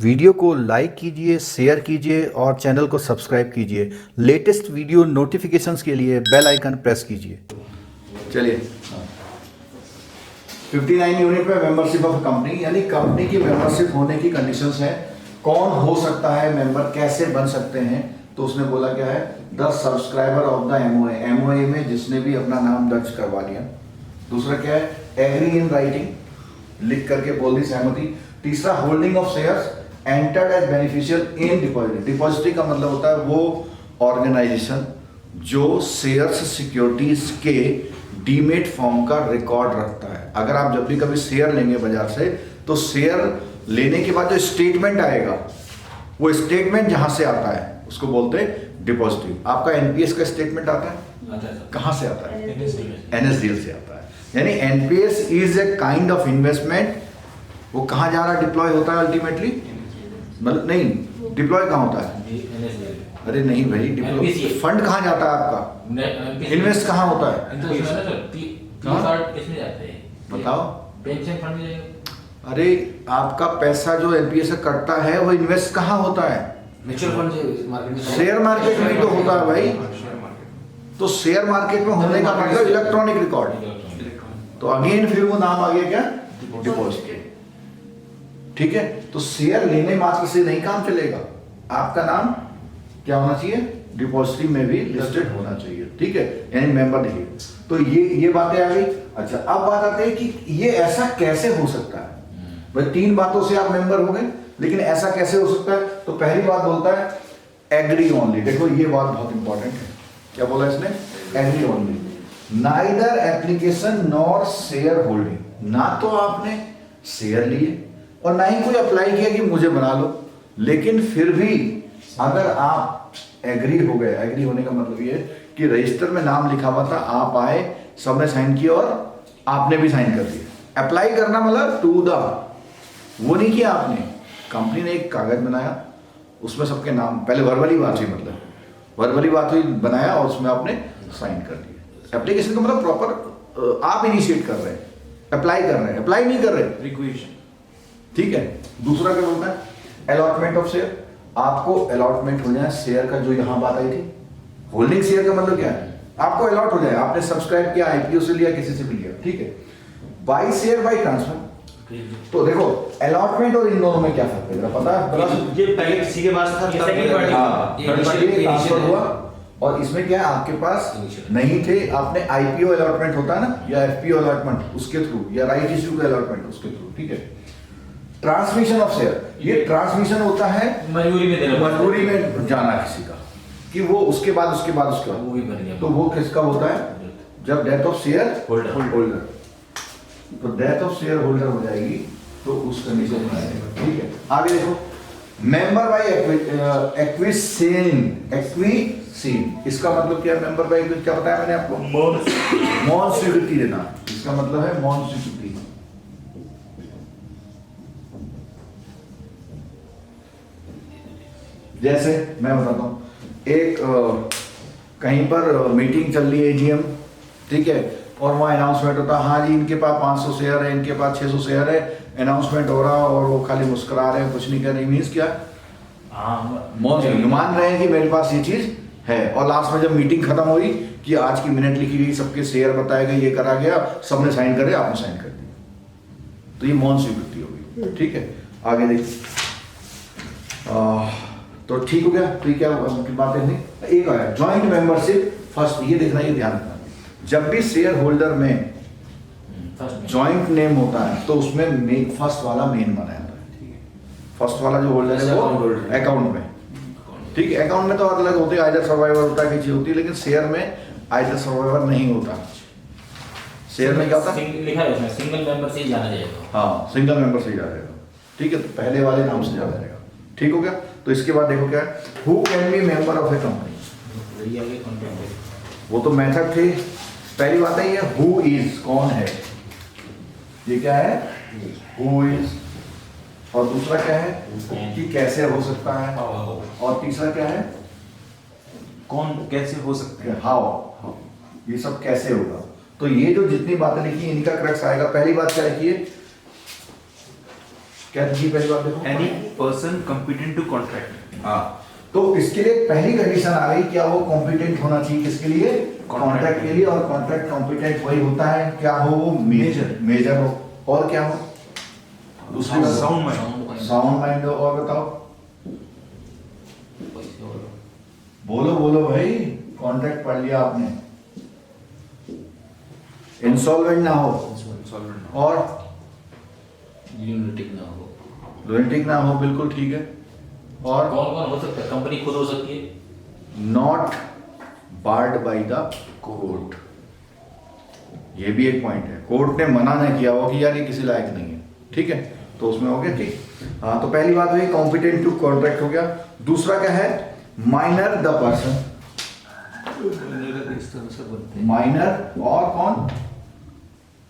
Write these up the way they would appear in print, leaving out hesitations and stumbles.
Video को like कीजिए, share कीजिए और चैनल को सब्सक्राइब कीजिए। लेटेस्ट वीडियो नोटिफिकेशंस के लिए बेल आइकन प्रेस कीजिए। चलिए 59 यूनिट में मेंबरशिप ऑफ कंपनी, यानी कंपनी की मेंबरशिप होने की कंडीशंस है। कौन हो सकता है मेंबर, कैसे बन सकते हैं? तो उसने बोला क्या है, the subscriber of the MOA, MOA में जिसने भी अपना नाम दर्ज करवा लिया। दूसरा क्या है, एग्री इन राइटिंग, लिख करके बोल दी सहमति। तीसरा, holding of shares entered as beneficial in depository. Depository का मतलब होता है वो ऑर्गेनाइजेशन जो शेयर्स सिक्योरिटीज के डीमेट फॉर्म का रिकॉर्ड रखता है। अगर आप जब भी कभी शेयर लेंगे बाजार से, तो शेयर लेने के बाद जो स्टेटमेंट आएगा, वो स्टेटमेंट जहां से आता है उसको बोलते हैं डिपॉजिटरी। आपका एनपीएस का स्टेटमेंट आता है, कहां से आता है? एनएसडीएल से आता है। यानी NPS is a kind of investment. वो कहां जा रहा है, डिप्लॉय होता है अल्टीमेटली, मतलब नहीं, डिप्लॉय कहां होता है? अरे नहीं भाई, डिप्लॉय फंड कहां जाता है आपका? इन्वेस्ट कहां होता है? बताओ। Pension fund. अरे आपका पैसा जो एनपीएस से कटता है वो इन्वेस्ट कहां होता है? म्यूचुअल फंड, शेयर मार्केट में ही तो होता है भाई। तो शेयर मार्केट में होने का मतलब इलेक्ट्रॉनिक रिकॉर्ड। तो अगेन फिर वो नाम आ गया क्या? डिपॉजिटरी। ठीक है, तो शेयर लेने मात्र से नहीं काम चलेगा, आपका नाम क्या होना चाहिए? डिपॉजिटरी में भी लिस्टेड होना चाहिए। ठीक है, यानी मेंबर। देखिए, तो ये बातें आ गई। अच्छा, अब बात आती है कि ये ऐसा कैसे हो सकता है? भाई तीन बातों से आप मेंबर हो गए, लेकिन ऐसा कैसे हो सकता है? तो पहली बात बोलता है एग्री ओनली। देखो ये बात बहुत इंपॉर्टेंट है। क्या बोला इसने? Agree only. Neither application nor share holding. ना तो आपने शेयर लिए और ना ही कोई अप्लाई किया कि मुझे बना लो, लेकिन फिर भी अगर आप एग्री हो गए, एग्री होने का मतलब ये है कि रजिस्टर में नाम लिखा हुआ था, आप आए, सबने साइन किया और आपने भी साइन कर दिया। अप्लाई करना मतलब टू द, वो नहीं किया आपने, कंपनी ने एक कागज बनाया, उसमें सबके नाम, पहले वर्बली बात हुई, मतलब वर्बली बात हुई, बनाया और उसमें आपने साइन कर दिया। एप्लीकेशन का मतलब प्रॉपर आप इनिशिएट कर रहे हैं, अप्लाई कर रहे हैं, अप्लाई नहीं कर रहे, रिक्वेशन। ठीक है। दूसरा क्या बोलता है? Allotment of share. आपको अलॉटमेंट हो जाए शेयर का, जो यहां बात आई थी। होल्डिंग शेयर का मतलब क्या है? आपको अलॉट हो जाए, आपने सब्सक्राइब किया, आईपीओ से लिया, किसी से भी लिया। ठीक है। By share by transfer. तो देखो अलॉटमेंट और इन दोनों में क्या फर्क है, जरा पता है? ये पहले किसी के पास था, ट्रांसफर हुआ, और इसमें क्या है, आपके पास नहीं थे, आपने आईपीओ अलॉटमेंट होता है ना, या एफपीओ अलॉटमेंट, उसके थ्रू, या राइट इश्यू का अलॉटमेंट, उसके थ्रू। ठीक है। ट्रांसमिशन ऑफ शेयर, ये ट्रांसमिशन होता है मजबूरी में जाना किसी का, कि वो उसके बाद वो भी बन गया। तो वो किसका होता है? जब डेथ ऑफ शेयर होल्डर। तो डेथ ऑफ शेयर होल्डर हो जाएगी तो उस कंडीशन में आएगा। ठीक है, आगे देखो, मेंबर बाय एक्विसेन। इसका मतलब क्या है? मेंबर बाय, क्या बताया मैंने आपको? मौन स्वीकृति देना। इसका मतलब है मौन स्वीकृति। जैसे मैं बताता हूँ, एक कहीं पर मीटिंग चल रही है, एजीएम, ठीक है, और वहाँ अनाउंसमेंट होता है, हाँ जी इनके पास 500 शेयर है, इनके पास 600 शेयर है, अनाउंसमेंट हो रहा, और वो खाली मुस्कुरा रहे हैं, कुछ नहीं कर रहे। मीन्स क्या? मान रहे हैं कि मेरे पास ये चीज है, और लास्ट में जब मीटिंग खत्म हुई कि आज की मिनट लिखी गई, सबके शेयर बताए गए, ये करा गया, सबने साइन करे, आपने साइन कर दिया, तो ये मौन स्वीकृति होगी। ठीक है, आगे देखिए। तो ठीक हो गया। तो ये क्या बातें हुई? एक आया ज्वाइंट मेंबरशिप फर्स्ट। ये देखना, ये ध्यान रखना, जब भी शेयर होल्डर में ज्वाइंट नेम होता है तो उसमें फर्स्ट वाला मेन बना जाता है। फर्स्ट वाला जो होल्डर है वो अकाउंट में। ठीक है, अकाउंट में तो अलग होते हैं, आइदर सर्वाइवर होता है, किसी चीज होती है, लेकिन शेयर में आइदर सर्वाइवर नहीं होता। शेयर में क्या होता है? लिखा है उसमें सिंगल मेंबर से ही जाना जाएगा। हाँ, सिंगल मेंबर से ही जाएगा। ठीक है, तो पहले वाले नाम से जाना जाएगा। ठीक हो गया। तो इसके बाद देखो क्या है, who can be member of a company. वो तो मेथड थे। पहली बात है ये हु इज, कौन है, ये क्या है? Who is. और दूसरा क्या है कि कैसे हो सकता है, और तीसरा क्या है? कौन कैसे हो सकते हैं? हाउ। ये सब कैसे होगा। तो ये जो जितनी बातें लिखी, इनका क्रक्स आएगा। पहली बात क्या लिखी है? क्या जी पहली बात देखो Any person competent to contract. हाँ, तो इसके लिए पहली कंडीशन आ गई, क्या वो कॉम्पिटेंट होना चाहिए, किसके लिए, कॉन्ट्रैक्ट के लिए। और कॉन्ट्रैक्ट कॉम्पिटेंट वही होता है क्या हो, वो मेजर हो, और क्या हो, दूसरी बात Sound mind. साउंड माइंड हो, और बताओ, पैसे और बोलो बोलो भाई, कॉन्ट्रैक्ट पढ़ लिया आपने, इंसॉल्वेंट ना हो, Solvent. और यूनिटिक ना हो। लुनेटिक ना हो, बिल्कुल ठीक है, और कौन कौन हो सकता है? कंपनी खुद हो सकती है। Not barred by the court, ये भी एक पॉइंट है, कोर्ट ने मना नहीं किया हो कि यार ये किसी लायक नहीं है, ठीक है, तो उसमें हो गया ठीक। हाँ, तो पहली बात हुई कॉम्पिटेंट टू कॉन्ट्रैक्ट हो गया। दूसरा क्या है, माइनर द पर्सन, इस तरह से बनते हैं. माइनर, और कौन,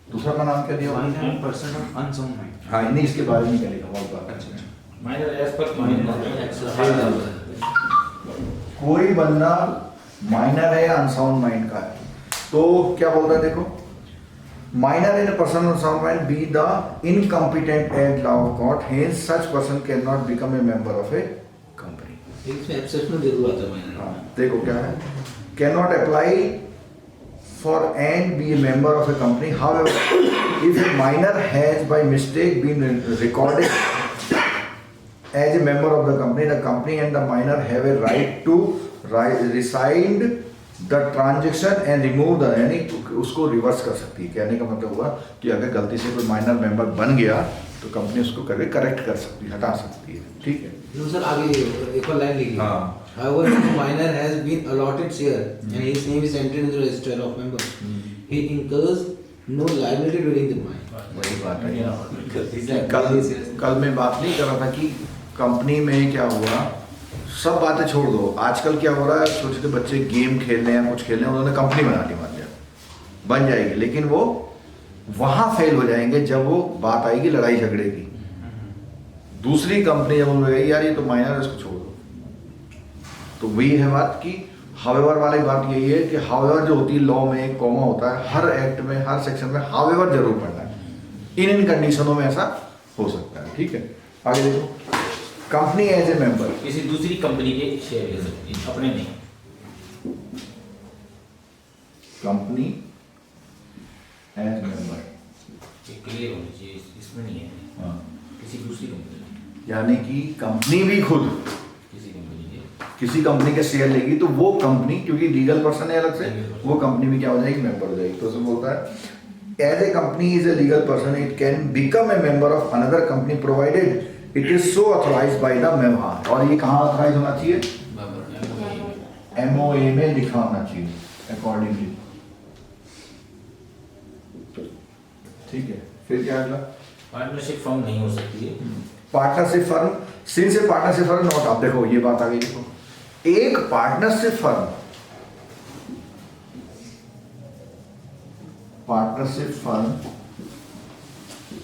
दूसरा का नाम क्या दिया हुआ है? Minor person of unsound mind. हाँ, नहीं इसके बारे में क्या लिखा बहुत बात अच्छा. माइनर एज पर कोई बंदा माइनर है या अनसाउंड माइंड का है, तो क्या बोलता है देखो, minor in person unsound mind be the incompetent at law of court, hence such person can not become a member of a company. इसमें एक्सेप्शनल जरूर आता है माइनर। हाँ, देखो क्या है, can not apply for and be a member of a company, however if a minor has by mistake been recorded as a member of the company and the minor have a right to rescind the transaction and remove the, यानी उसको reverse कर सकती है। कहने का मतलब हुआ कि अगर गलती से कोई माइनर मेंबर बन गया तो कंपनी उसको करके करेक्ट कर सकती है, हटा सकती है, ठीक है। No, sir, आगे एक और लाइन लिखिए। हाँ। However, if a minor has been allotted share and his name is entered in the register of members, he incurs no liability during the mine. वही बात है, कल मैं बात नहीं कर रहा था कि कंपनी में क्या हुआ, सब बातें छोड़ दो, आजकल क्या हो रहा है, छोटे छोटे बच्चे गेम खेल रहे हैं, कुछ खेल रहे हैं, उन्होंने कंपनी बना ली, मान लिया बन जाएगी, लेकिन वो वहां फेल हो जाएंगे जब वो बात आएगी लड़ाई झगड़े की। दूसरी कंपनी जब बोलेगी यार ये तो माइनर है, इसको छोड़ दो, तो वही है बात की हावेवर वाली बात यही है कि हावेवर जो होती है लॉ में एक कॉमा होता है, हर एक्ट में हर सेक्शन में हावेवर जरूर पढ़ना है, इन कंडीशनों में ऐसा हो सकता है, ठीक है। आगे देखो, कंपनी एज ए मेंबर, किसी दूसरी कंपनी के शेयर ले सकती है, अपने नहीं। कंपनी एज मेंबर, क्लियर होनी चाहिए, इसमें नहीं है। हाँ, किसी दूसरी कंपनी, यानी कि कंपनी भी खुद किसी कंपनी के किसी कंपनी के शेयर लेगी तो वो कंपनी, क्योंकि लीगल पर्सन है अलग से, वो कंपनी भी क्या हो जाएगी, मेंबर हो जाएगी। तो उसमें बोलता है as a company is a legal person, it can become a member of another company provided it is so authorised by the member. और ये कहाँ ऑथराइज होना चाहिए, MOA में लिखा होना चाहिए अकॉर्डिंगली, ठीक है। फिर क्या अगला, पार्टनरशिप फॉर्म नहीं हो सकती है। Partnership firm, since A partnership firm not, आप देखो ये बात आ गई, देखो एक partnership firm, partnership firm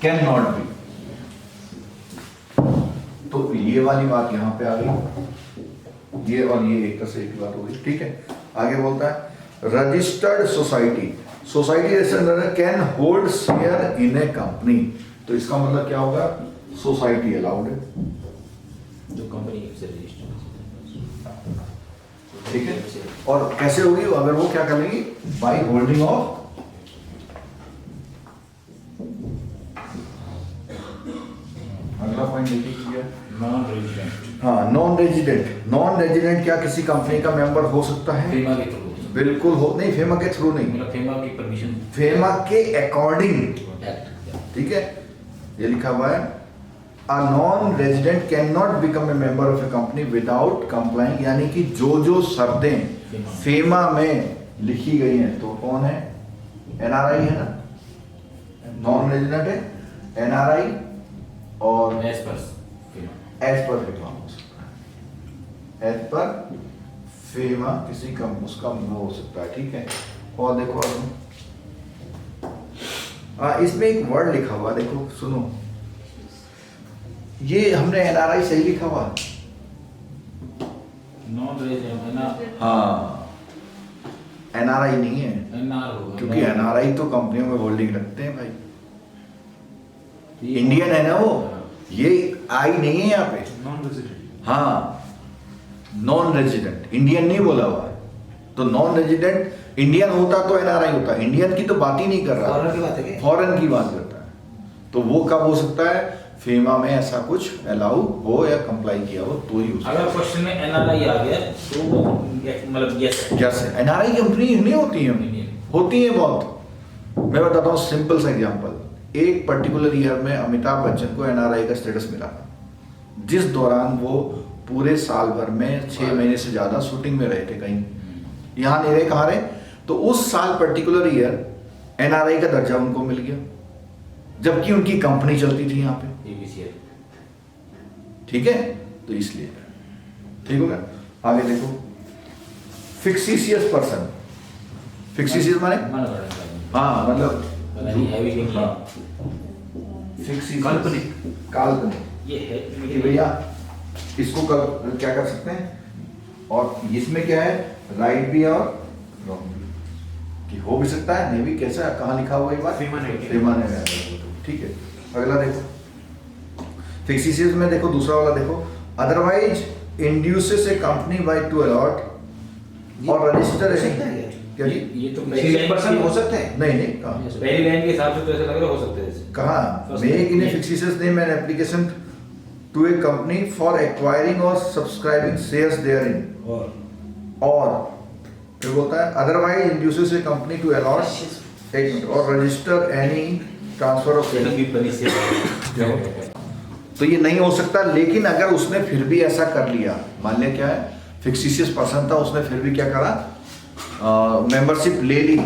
can not B, तो ये वाली बात यहां पे आ गई, ये और ये एक तरह से एक बात हो गई, ठीक है। आगे बोलता है registered society, society registered can hold share in A company, तो इसका मतलब क्या होगा, सोसाइटी अलाउड है, जो कंपनी से रजिस्टर, ठीक है। और कैसे होगी, अगर वो क्या करेंगी, बाय होल्डिंग ऑफ, अगला पॉइंट देखिए, नॉन रेजिडेंट, हाँ नॉन रेजिडेंट, नॉन रेजिडेंट क्या किसी कंपनी का मेंबर हो सकता है, फेमा के थ्रू, बिल्कुल हो, नहीं फेमा के थ्रू नहीं, मतलब फेमा की परमिशन, फेमा के अकॉर्डिंग, एक्ट, ठीक है, ये लिखा हुआ है a non resident can not become a member of a company without complying, यानी कि जो जो शर्तें फेमा में लिखी गई हैं, तो कौन है, NRI है ना, नॉन रेजिडेंट है, NRI और as per FEMA, as per FEMA हो सकता है, एज पर फेमा किसी कम उसका वो हो सकता है, ठीक है। और देखो इसमें एक वर्ड लिखा हुआ, देखो सुनो, ये हमने NRI सही लिखा हुआ, नॉन रेजिडेंट है ना, हाँ NRI नहीं है, NR होगा, क्योंकि NRI तो कंपनियों में होल्डिंग रखते हैं भाई, इंडियन है ना वो, ये आई नहीं है यहाँ पे। Non-resident. हाँ, नॉन रेजिडेंट, इंडियन नहीं बोला हुआ है। तो नॉन रेजिडेंट इंडियन होता तो एनआरआई होता, इंडियन की तो बात ही नहीं कर रहा, फॉरेन की बात है क्या? फॉरेन की बात करता है। तो वो कब हो सकता है, फीमा में ऐसा कुछ अलाउ हो या कंप्लाई किया हो तो ही हो सकता अगर क्वेश्चन में एनआरआई आ गया तो वो मतलब यस है। जैसे एनआरआई कंपनी नहीं होती है, होती है बहुत। मैं बताता हूँ सिंपल सा एग्जांपल। एक पर्टिकुलर ईयर में अमिताभ बच्चन को एनआरआई का स्टेटस मिला था, जिस दौरान वो पूरे साल भर में 6 महीने से ज्यादा शूटिंग में रहे थे, कहीं यहाँ नहीं रहे, कहाँ रहे, तो उस साल पर्टिकुलर ईयर एनआरआई का दर्जा उनको मिल गया, जबकि उनकी कंपनी चलती थी यहाँ पे। ठीक है, तो इसलिए ठीक हो गया। आगे देखो, फिक्सिशियस पर्सन, फिक्सिशियस माने हाँ मतलब काल्पनिक। काल्पनिक ये है कि भैया इसको क्या कर सकते हैं, और इसमें क्या है, राइट भी है और रॉन्ग भी, कि हो भी सकता है नहीं भी। कैसा, कहाँ लिखा हुआ है ये बात, फीमा ने ठीक है। अगला देखो, फिक्सिशियस में देखो दूसरा वाला देखो, otherwise induces a company by to allot और रजिस्टर हो सकता है क्या? क्या जी, ये तो पर्सन हो सकता है। नहीं नहीं कहाँ, पहली लाइन के हिसाब से तो ऐसा लग रहा हो सकता है। कहाँ, make in a fictitious name an application to a company for acquiring और सब्सक्राइबिंग शेयर्स देयरइन, और फिर बोलता है otherwise induces a company to allot एक मिनट और रजिस्टर एनी ट्रांसफर ऑफ। तो ये नहीं हो सकता, लेकिन अगर उसने फिर भी ऐसा कर लिया, मान लिया क्या है, फिक्सिशियस पर्सन था, उसने फिर भी क्या करा, मेंबरशिप ले ली,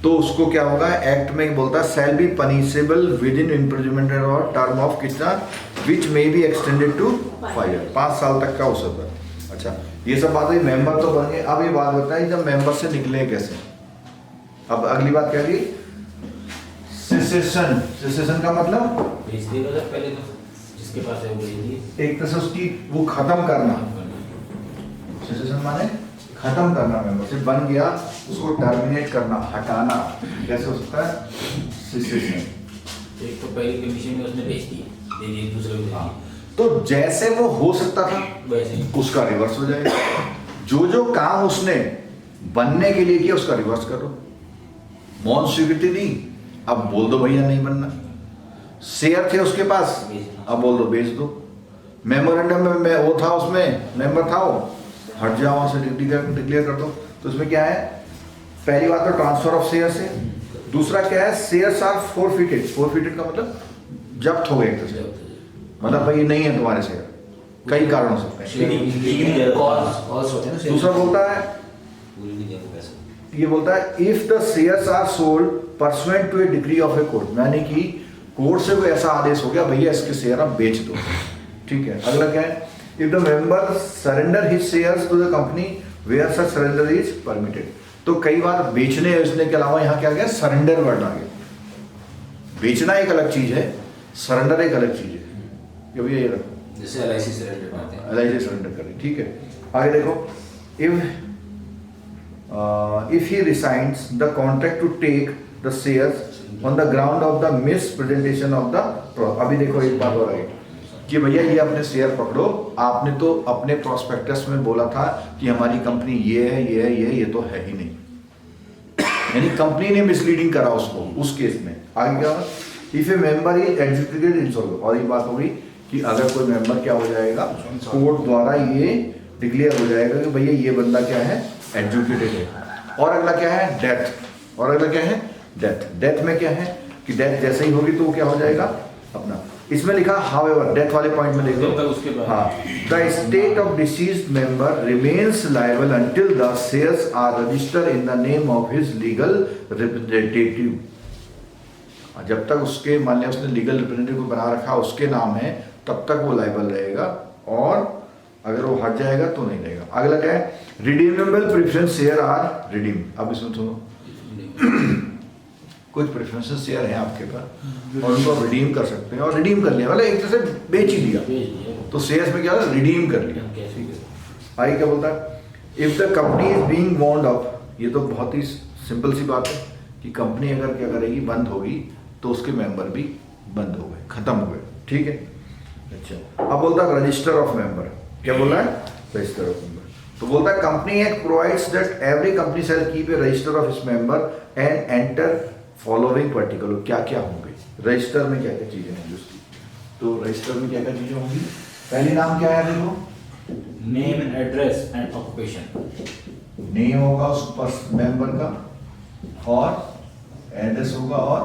तो उसको क्या होगा, एक्ट में बोलता है shall be punishable with in imprisonment और टर्म ऑफ कितना, which may be extended to 5 year, 5 साल तक का हो सकता है। अच्छा, ये सब बातें, मेंबर तो बन गए। अब ये बात बताइए जब मेंबर से निकले कैसे। अब अगली बात क्या की, सेसेशन। सेसेशन का मतलब भेज देगा सर, पहले तो जिसके पास है वो भेज दिए। एक तरह से उसकी वो खत्म करना, सेसेशन माने खत्म करना, मेंबरशिप बन गया उसको टर्मिनेट करना, हटाना। कैसे हो सकता है, सेसेशन। एक तो पहली कंडीशन में उसने भेज दी, दे दी, दूसरे को दे दी, तो जैसे वो हो सकता था वैसे ही उसका रिवर्स हो जाएगा। जो जो काम उसने बनने के लिए किया उसका रिवर्स करो। मौन स्वीकृति दी, अब बोल दो भैया नहीं बनना। शेयर थे उसके पास, अब बोल दो बेच दो। मेमोरेंडम में वो था, उसमें मेंबर था, वो हट जाओ वहां से, डिक्लेयर कर दो। तो इसमें क्या है, पहली बात तो ट्रांसफर ऑफ शेयर है, दूसरा क्या है, शेयर्स आर फोरफिटेड। फोरफिटेड का मतलब जब्त हो गए एक तरह से, मतलब भाई नहीं है तुम्हारे शेयर, कई कारण हो सकते हैं। दूसरा बोलता है, ये बोलता है if the shares are sold pursuant to a decree of a court, यानी कि कोर्ट से कोई ऐसा आदेश हो गया भैया इसके शेयर आप बेच दो। ठीक है, अगला क्या है, if the member surrender his shares to the company where such surrender is permitted. तो कई बार बेचने बेचने के अलावा यहाँ क्या गया, सरेंडर वर्ड आ गया। बेचना एक अलग चीज है, सरेंडर एक अलग चीज है। कि भैया ये रखो, जैसे एलआईसी सरेंडर करते हैं, एलआईसी सरेंडर करें। ठीक है, आगे देखो, if he resigns the contract to take the shares on the ground of the mispresentation of the अभी देखो एक बात और आई कि भैया ये अपने शेयर पकड़ो, आपने तो अपने प्रोस्पेक्टस में बोला था कि हमारी कंपनी ये है, ये है, ये तो है ही नहीं, यानी कंपनी ने मिसलीडिंग करा उसको उस केस में। आगे क्या, if a member is adjudicated insolvent, और ये बात हो गई कि अगर कोई मेंबर क्या हो जाएगा, कोर्ट द्वारा ये डिक्लेयर हो जाएगा कि भैया ये बंदा क्या है, एडजुडिकेटेड है। और अगला क्या है, डेथ। और अगला क्या है, डेथ। डेथ में क्या है कि डेथ जैसे ही होगी तो वो क्या हो जाएगा अपना, इसमें लिखा हाउएवर, डेथ वाले पॉइंट में देखो, उसके बाद हाँ, the state of deceased member remains liable until the shares are registered in the name of his legal representative. जब तक उसके, मान लिया उसने लीगल रिप्रेजेंटेटिव को बना रखा उसके नाम है, तब तक वो लायबल रहेगा, और अगर वो हट जाएगा तो नहीं रहेगा। अगला क्या है, redeemable preference share are redeem. अब इसमें सुनो, कुछ प्रेफरेंस शेयर हैं आपके पास और उनको रिडीम कर सकते हैं, और रिडीम कर लिया मतलब एक तरह से बेच ही दिया, तो शेयर्स में क्या होगा, रिडीम कर लिया। ठीक है, आगे क्या बोलता है, if the company is being wound up, ये तो बहुत ही सिंपल सी बात है कि कंपनी अगर क्या करेगी, बंद होगी, तो उसके मेंबर भी बंद हो गए, खत्म हो गए। ठीक है, अच्छा, अब बोलता है रजिस्टर ऑफ मेंबर, क्या बोला है? Register of member. तो बोलता है company act provides that every company shall keep a register of its member and enter following particular. क्या क्या होंगे रजिस्टर में, क्या क्या चीजें होंगी उसकी? तो रजिस्टर में क्या क्या चीजें होंगी? पहली नाम क्या है देखो, name, address and occupation. Name होगा उस मेंबर का और एड्रेस होगा और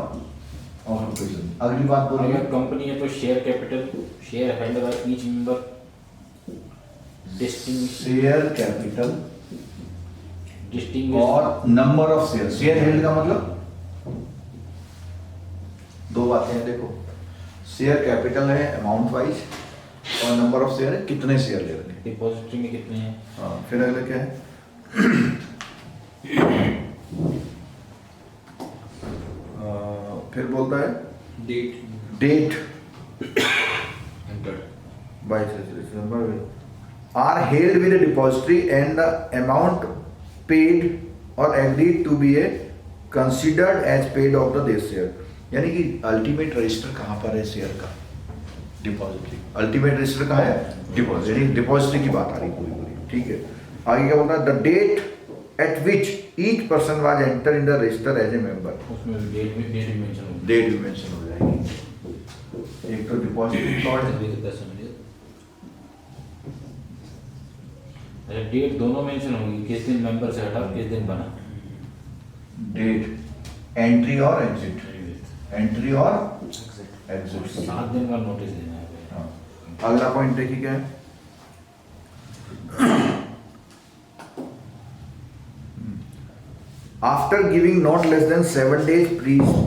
ऑक्यूपेशन। अगली बात बोलिए। अगर कंपनी है तो share capital, share held by each member, share capital distinguish और number of share. Share held का मतलब दो बातें हैं देखो, शेयर कैपिटल है अमाउंट वाइज और नंबर ऑफ शेयर है कितने शेयर ले रहे हैं। डिपॉजिटरी में कितने हैं। हाँ, फिर अगला क्या है? फिर बोलता है date by are held with a depository and the amount paid or agreed to be a considered as paid of the this share। यानी कि अल्टीमेट रजिस्टर कहाँ पर है शेयर का? डिपॉजिटरी। अल्टीमेट रजिस्टर कहाँ है? डिपॉजिटरी। यानी डिपॉजिटरी की बात आ रही पूरी पूरी, ठीक है। आगे क्या बोलता है? The date at which each person was enter in the register as a member. उसमें डेट भी मेंशन होगी। डेट भी मेंशन हो जाएगी। एक तो डिपॉजिटरी रिकॉर्ड, डेट दोनों मेंशन होगी, किस दिन मेंबर से हटा किस दिन बना। डेट एंट्री और एग्जिट, एंट्री और एग्जिट। 7 दिन का नोटिस देना है। हाँ। अगला पॉइंट देखिए क्या है? After giving not less than 7 days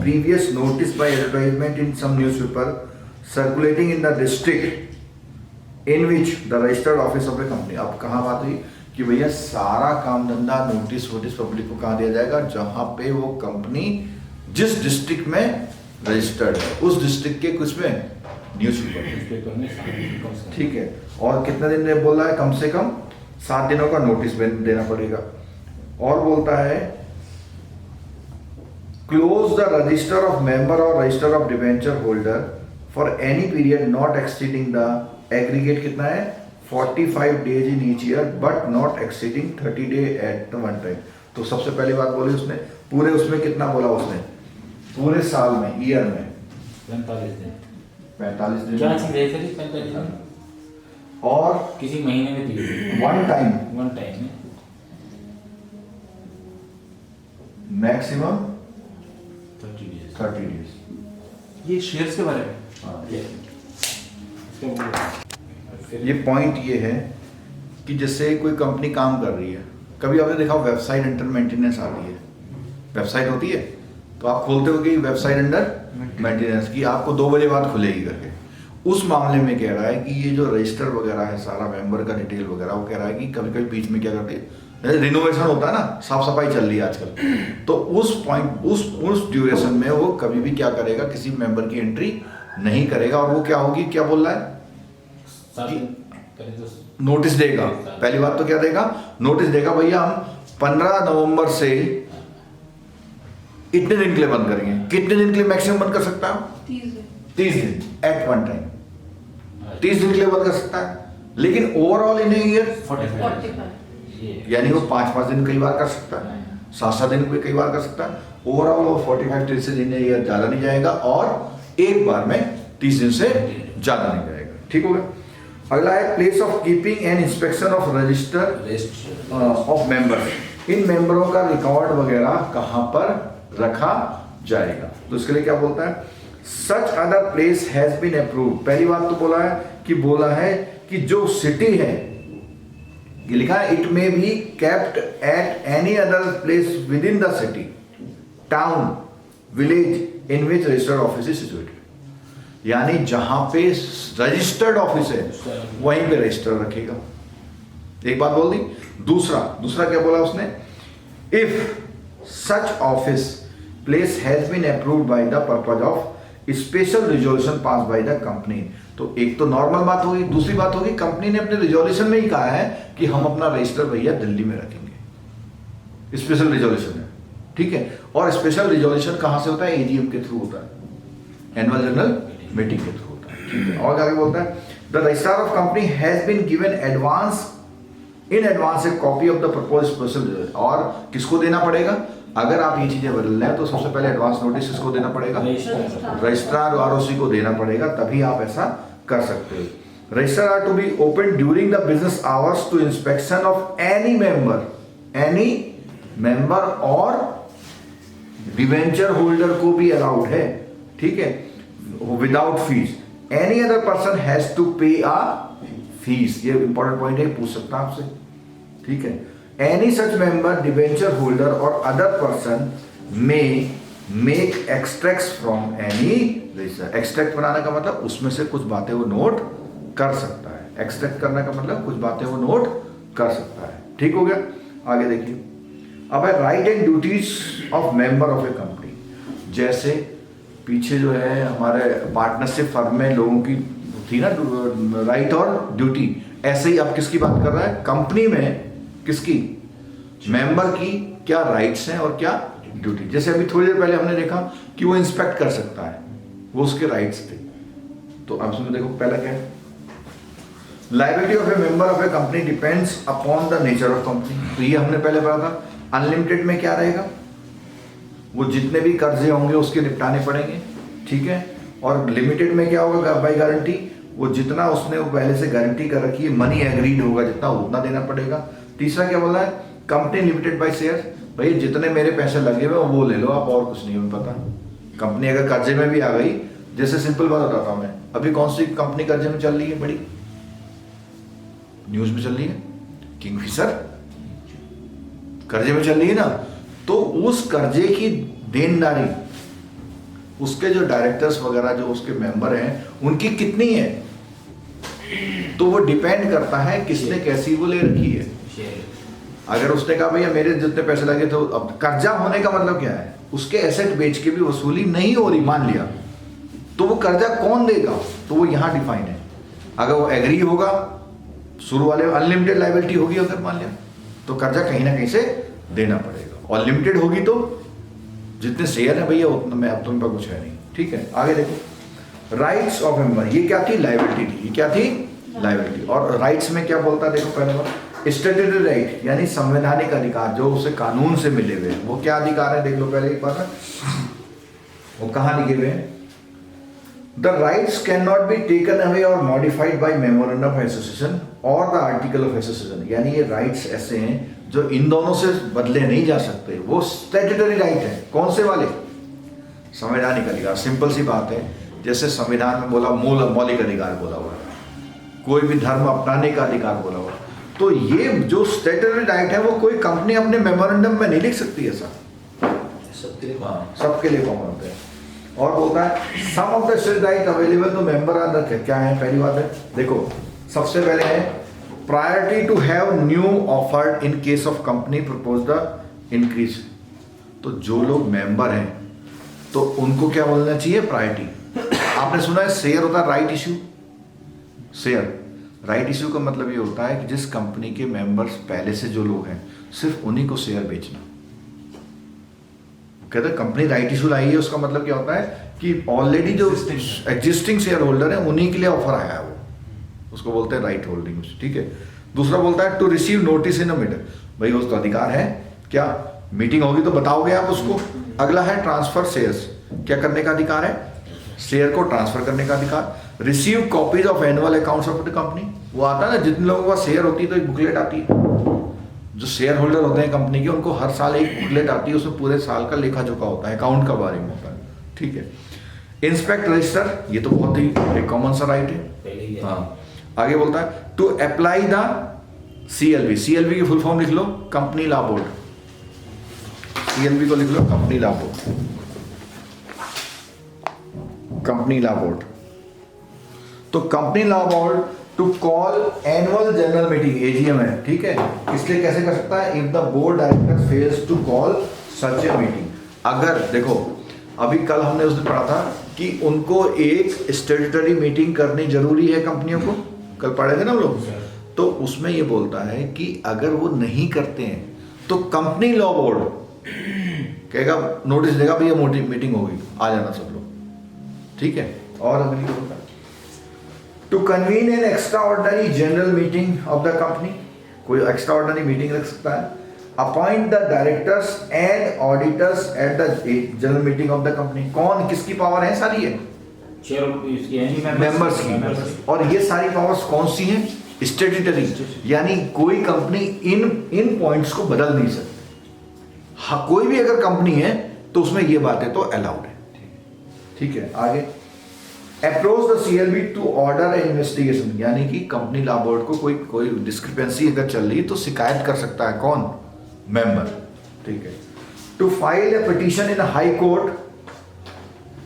previous notice by advertisement in some newspaper circulating in the district in which the registered office of a company। अब कहाँ बात हुई कि भैया सारा काम धंधा नोटिस वोटिस पब्लिक को कहाँ दिया जाएगा? जहां पे वो कंपनी जिस डिस्ट्रिक्ट में रजिस्टर्ड है उस डिस्ट्रिक्ट के कुछ में न्यूज़पेपर में, ठीक है। और कितने दिन ने बोला है? कम से कम 7 दिनों का नोटिस देना पड़ेगा। और बोलता है close the register of member और register of debenture holder for any period not exceeding the aggregate कितना है? 45 days in each year but not exceeding 30 days at one time। तो सबसे पहली बात बोली उसने, पूरे उसमें कितना बोला उसने? पूरे साल में, ईयर में 45 दिन। 45 दिन। क्या चीज है सर 45 दिन? और किसी महीने में 30 दिन। वन टाइम में मैक्सिमम 30 डेज। 30 days। ये शेयर्स के बारे में। हाँ। फिर ये पॉइंट ये है कि जैसे कोई कंपनी काम कर रही है, कभी आपने देखा वेबसाइट अंडर मेंटेनेंस आती है, वेबसाइट होती है तो आप खोलते हो कि वेबसाइट अंडर मेंटेनेंस की, आपको 2 बजे बाद खुलेगी करके। उस मामले में कह रहा है कि ये जो रजिस्टर वगैरह है सारा मेंबर का डिटेल वगैरह, वो कह रहा है कि कभी कभी बीच में क्या करते हैं, रिनोवेशन होता है ना, साफ सफाई चल रही है आजकल, तो उस पॉइंट उस ड्यूरेशन में वो कभी भी क्या करेगा, किसी मेंबर की एंट्री नहीं करेगा। और वो क्या होगी, क्या बोल रहा है? 7 दिन पहले तो नोटिस देगा। पहली बात तो क्या देगा? नोटिस देगा, भैया हम 15 नवंबर से इतने दिन के लिए बंद करेंगे। कितने दिन के लिए मैक्सिमम बंद कर सकता है? 30 दिन एट वन टाइम। 30 दिन के लिए बंद कर सकता है, लेकिन ओवरऑल इन ईयर 45 यानी वो 5-5 दिन कई बार कर सकता है, 7-7 दिन भी कई बार कर सकता है। ओवरऑल वो 45 दिन से ईयर ज्यादा नहीं जाएगा और एक बार में 30 दिन से ज्यादा नहीं जाएगा। ठीक हो गया। अगला है place of keeping and inspection of register of members. इन मेंबरों का रिकॉर्ड वगैरह कहां पर रखा जाएगा? तो इसके लिए क्या बोलता है? Such other place has been approved. पहली बात तो बोला है कि जो सिटी है, ये लिखा है it may be kept at any other place with in the city, town, village in which registered office is situated. यानी जहां पे रजिस्टर्ड ऑफिस है वहीं पे रजिस्टर रखेगा। एक बात बोल दी। दूसरा क्या बोला उसने? If such office place has been approved by the purpose of special resolution pass by the company. तो एक तो नॉर्मल बात होगी, दूसरी बात होगी कंपनी ने अपने रिजोल्यूशन में ही कहा है कि हम अपना रजिस्टर भैया दिल्ली में रखेंगे। स्पेशल रिजोल्यूशन है, ठीक है। और स्पेशल रिजोल्यूशन कहां से होता है? एजीएम के थ्रू होता है, एनुअल जनरल मीटिंग के थ्रू होता है, ठीक है। और आगे बोलता है the registrar of company has been given in advance a copy of the proposed special. और किसको देना पड़ेगा? अगर आप ये चीजें बदल रहे हैं तो सबसे पहले एडवांस नोटिस किसको देना पड़ेगा? रजिस्ट्रार आरओसी को देना पड़ेगा, तभी आप ऐसा कर सकते हो। Register are to be open during the business hours to inspection of any member और डिवेंचर होल्डर को भी अलाउड है, ठीक है, without fees. Any other person has to pay a fee, ये इंपॉर्टेंट पॉइंट है, पूछ सकता आपसे, ठीक है। Any such member, debenture holder और अदर पर्सन में make extracts from any register. Extract बनाने का मतलब उसमें से कुछ बातें वो नोट कर सकता है। एक्सट्रैक्ट करने का मतलब कुछ बातें वो नोट कर सकता है, ठीक हो गया। आगे देखिए, अब है right and duties of member of a company. जैसे पीछे जो है हमारे पार्टनरशिप फर्म में लोगों की थी ना राइट और ड्यूटी, ऐसे ही अब किसकी बात कर रहा है? कंपनी में किसकी? मेंबर की क्या राइट्स हैं और क्या ड्यूटी। जैसे अभी थोड़ी देर पहले हमने देखा कि वो इंस्पेक्ट कर सकता है, वो उसके राइट्स थे। तो अब सुनो, देखो पहला क्या है, liability of A member of a company depends upon the nature of company. तो ये हमने पहले पढ़ा था। अनलिमिटेड में क्या रहेगा? वो जितने भी कर्जे होंगे उसके निपटाने पड़ेंगे, ठीक है। और लिमिटेड में क्या होगा? बाय गारंटी, वो जितना उसने वो पहले से गारंटी कर रखी है, मनी एग्रीड होगा जितना, उतना देना पड़ेगा। तीसरा क्या बोला है? कंपनी लिमिटेड बाय शेयर, भाई जितने मेरे पैसे लगे हुए वो ले लो आप, और कुछ नहीं हमें पता। कंपनी अगर कर्जे में भी आ गई, जैसे सिंपल बात बताता हूं मैं, अभी कौन सी कंपनी कर्जे में चल रही है? बड़ी न्यूज में चल रही है, किंगफिशर कर्जे में चल रही है ना। तो उस कर्जे की देनदारी उसके जो डायरेक्टर्स वगैरह जो उसके मेंबर हैं उनकी कितनी है, तो वो डिपेंड करता है किसने कैसी वो ले रखी है। अगर उसने कहा भैया मेरे जितने पैसे लगे, तो अब कर्जा होने का मतलब क्या है? उसके एसेट बेच के भी वसूली नहीं हो रही, मान लिया, तो वो कर्जा कौन देगा? तो वो यहां डिफाइन है। अगर वो एग्री होगा, शुरू वाले अनलिमिटेड लायबिलिटी होगी अगर मान लिया, तो कर्जा कहीं ना कहीं से देना पड़ेगा। और लिमिटेड होगी तो जितने शेयर है भैया उतना, मैं अब तुम पर कुछ है नहीं, ठीक है। आगे देखो, राइट्स ऑफ मेंबर, ये क्या थी? लायबिलिटी थी। ये क्या थी? लायबिलिटी। और राइट्स में क्या बोलता है? देखो पहले बार स्टैट्यूटरी राइट, यानी संवैधानिक अधिकार जो उसे कानून से मिले हुए हैं। वो क्या अधिकार है? देख लो पहले एक बार, वो कहाँ लिखे हुए हैं? The rights can not be taken away और modified by memorandum of association और द आर्टिकल ऑफ एसोसिएशन। यानी ये राइट्स ऐसे हैं जो इन दोनों से बदले नहीं जा सकते। वो स्टैट्यूटरी राइट है। कौन से वाले? संवैधानिक अधिकार। सिंपल सी बात है, जैसे संविधान में बोला मौलिक अधिकार बोला हुआ है, कोई भी धर्म अपनाने का अधिकार बोला हुआ, तो ये जो स्टैट्यूटरी राइट है वो कोई कंपनी अपने मेमोरेंडम में नहीं लिख सकती ऐसा, सबके लिए कॉमन होता है। और बोलता है some of the state right available to member are the, क्या है? पहली बात है, देखो सबसे पहले है priority to have new offered in case of company propose the increase. तो जो लोग मेंबर हैं तो उनको क्या बोलना चाहिए? प्रायोरिटी। आपने सुना है शेयर होता है right issue. Share right issue का मतलब ये होता है कि जिस कंपनी के मेंबर्स पहले से जो लोग हैं सिर्फ उन्हीं को शेयर बेचना। कहते हैं कंपनी राइट इशू लाई है, उसका मतलब क्या होता है कि ऑलरेडी जो एग्जिस्टिंग शेयर होल्डर है उन्हीं के लिए ऑफर आया है, वो उसको बोलते हैं राइट होल्डिंग, ठीक है। दूसरा बोलता है to receive notice in a meeting, भाई उसको अधिकार है क्या? मीटिंग होगी तो बताओगे आप उसको। अगला है ट्रांसफर शेयर्स, क्या करने का अधिकार है? शेयर को ट्रांसफर करने का अधिकार। Receive copies of annual accounts of the company, वो आता है ना, जितने लोगों का शेयर होती है तो एक बुकलेट आती है, जो शेयर होल्डर होते हैं कंपनी के उनको हर साल एक बुकलेट आती है, उसमें पूरे साल का लेखा जोखा होता है, अकाउंट का बारे में होता है, ठीक है। इंस्पेक्ट रजिस्टर, ये तो बहुत ही एक कॉमन सा राइट है। हाँ, आगे बोलता है to apply the CLB, CLB की फुल फॉर्म लिख लो, कंपनी लॉ बोर्ड। CLB को लिख लो company law board, company law board. तो company law board to call annual general meeting, AGM है, ठीक है। इसलिए कैसे कर सकता है? If the board director fails to call such a meeting. अगर देखो अभी कल हमने उसने पढ़ा था कि उनको एक स्टैट्यूटरी मीटिंग करनी जरूरी है कंपनियों को, कल पढ़े थे ना हम लोग। तो उसमें ये बोलता है कि अगर वो नहीं करते हैं तो कंपनी लॉ बोर्ड कहेगा, नोटिस देगा भैया मीटिंग होगी, आ जाना सब लोग, ठीक है। और अगली बोलता है to convene an extraordinary general meeting of the company, कोई एक्स्ट्रा ऑर्डनरी मीटिंग रख सकता है। Appoint the directors and auditors at the general meeting of the company, कौन किसकी पावर है सारी है? मेंबर्स की। और ये सारी पावर्स कौन सी हैं? स्टैट्यूटरी, यानी कोई कंपनी इन पॉइंट्स को बदल नहीं सकती। हाँ, कोई भी अगर कंपनी है तो उसमें ये बातें तो अलाउड है। ठीक है, आगे। Approach the CLB to order a investigation, यानी कि कंपनी लॉ बोर्ड को कोई डिस्क्रिपेंसी अगर चल रही तो शिकायत कर सकता है कौन? मेंबर। ठीक है। To file a petition in high court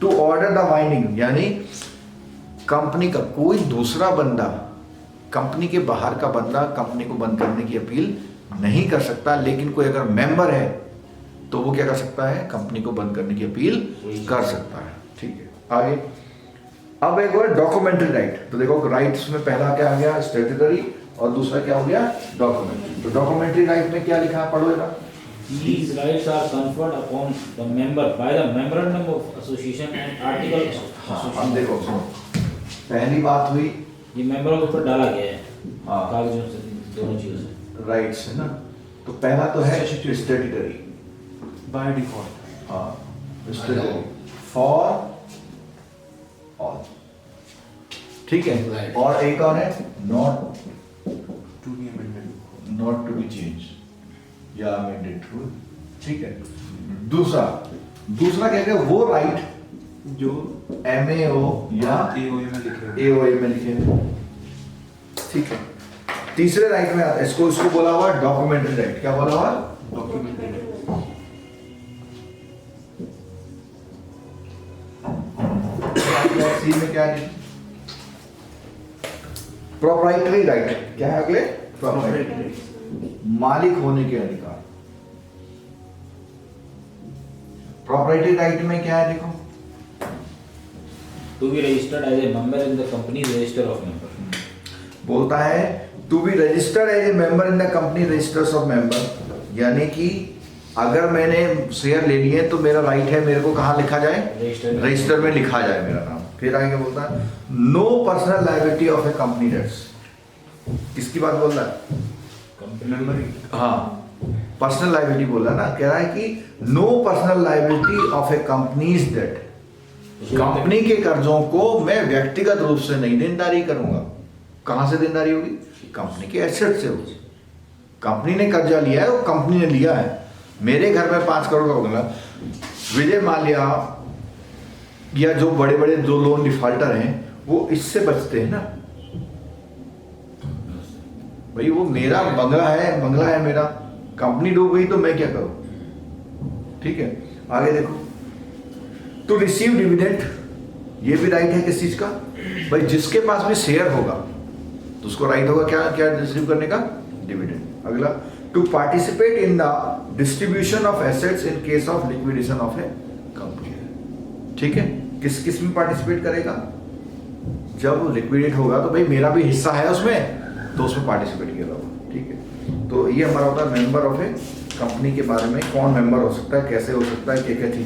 to order the winding, यानी कंपनी का कोई दूसरा बंदा, कंपनी के बाहर का बंदा कंपनी को बंद करने की अपील नहीं कर सकता, लेकिन कोई अगर मेंबर है तो वो क्या कर सकता है? कंपनी को बंद करने की अपील कर सकता है। ठीक है, आगे। अब एक और डॉक्यूमेंट्री राइट, तो देखो राइट्स में पहला क्या आ गया? स्टैट्यूटरी, और दूसरा क्या हो गया? डॉक्यूमेंट्री। तो डॉक्यूमेंट्री राइट में क्या लिखा है? पढ़ो इधर। These rights are conferred upon the member by the memorandum of association and article of हाँ, अब association। देखो सुनो, पहली बात हुई ये मेंबरों के ऊपर डाला गया है हाँ। कागजों से, दोनों चीजों से। राइट्स है ना, तो पहला तो है स्टैट्यूटरी। By default. हाँ, स्टैट्यूटरी फॉर ऑल। ठीक है, Right. और एक और है not to be amended. Not to be change या अमेंडेड रूल। ठीक है, दूसरा क्या है? वो राइट जो MAO या AOA में लिखे हुए। AOA में लिखे हैं। ठीक है, तीसरे राइट में आता है, इसको बोला हुआ डॉक्यूमेंट्री राइट। क्या बोला हुआ? डॉक्यूमेंटेड। सी में क्या है? Proprietary right. क्या है अगले? प्रोप्राइटरी, मालिक होने के अधिकार। प्रॉपर्टी राइट में क्या है? देखो, To be registered as a member in the company register of member। बोलता है to be registered as a member in the company registers of member, यानी कि अगर मैंने शेयर ले लिए तो मेरा राइट है मेरे को कहाँ लिखा जाए? रजिस्टर में लिखा जाए मेरा नाम। फिर आगे बोलता है no personal liability of a company debts. किसकी बात बोल रहा है? मेंबर। हाँ, पर्सनल लायबिलिटी बोल रहा है ना। कह रहा है कि no personal liability of a companies debt, company के कर्जों को मैं व्यक्तिगत रूप से नहीं देनदारी करूंगा। कहां से देनदारी होगी? कंपनी के एसेट से होगी। कंपनी ने कर्जा लिया है, वो कंपनी ने लिया है। मेरे घर में 5 करोड़ का बंगला, विजय माल्या या जो बड़े बड़े जो लोन डिफॉल्टर हैं वो इससे बचते हैं ना भाई। वो मेरा बंगला है मेरा, कंपनी डूब गई तो मैं क्या करूं? ठीक है, आगे देखो। टू रिसीव डिविडेंड, ये भी राइट है किस चीज का? भाई जिसके पास भी शेयर होगा तो उसको राइट होगा क्या रिसीव करने का? डिविडेंड। अगला, to participate in the distribution of assets in case of liquidation of a company. ठीक है, किस किस में पार्टिसिपेट करेगा? जब लिक्विडेट होगा तो भाई मेरा भी हिस्सा है उसमें, तो उसमें पार्टिसिपेट किया होगा। ठीक है, तो ये हमारा होता है मेंबर ऑफ ए कंपनी के बारे में। कौन मेंबर हो सकता है, कैसे हो सकता है, क्या क्या चीज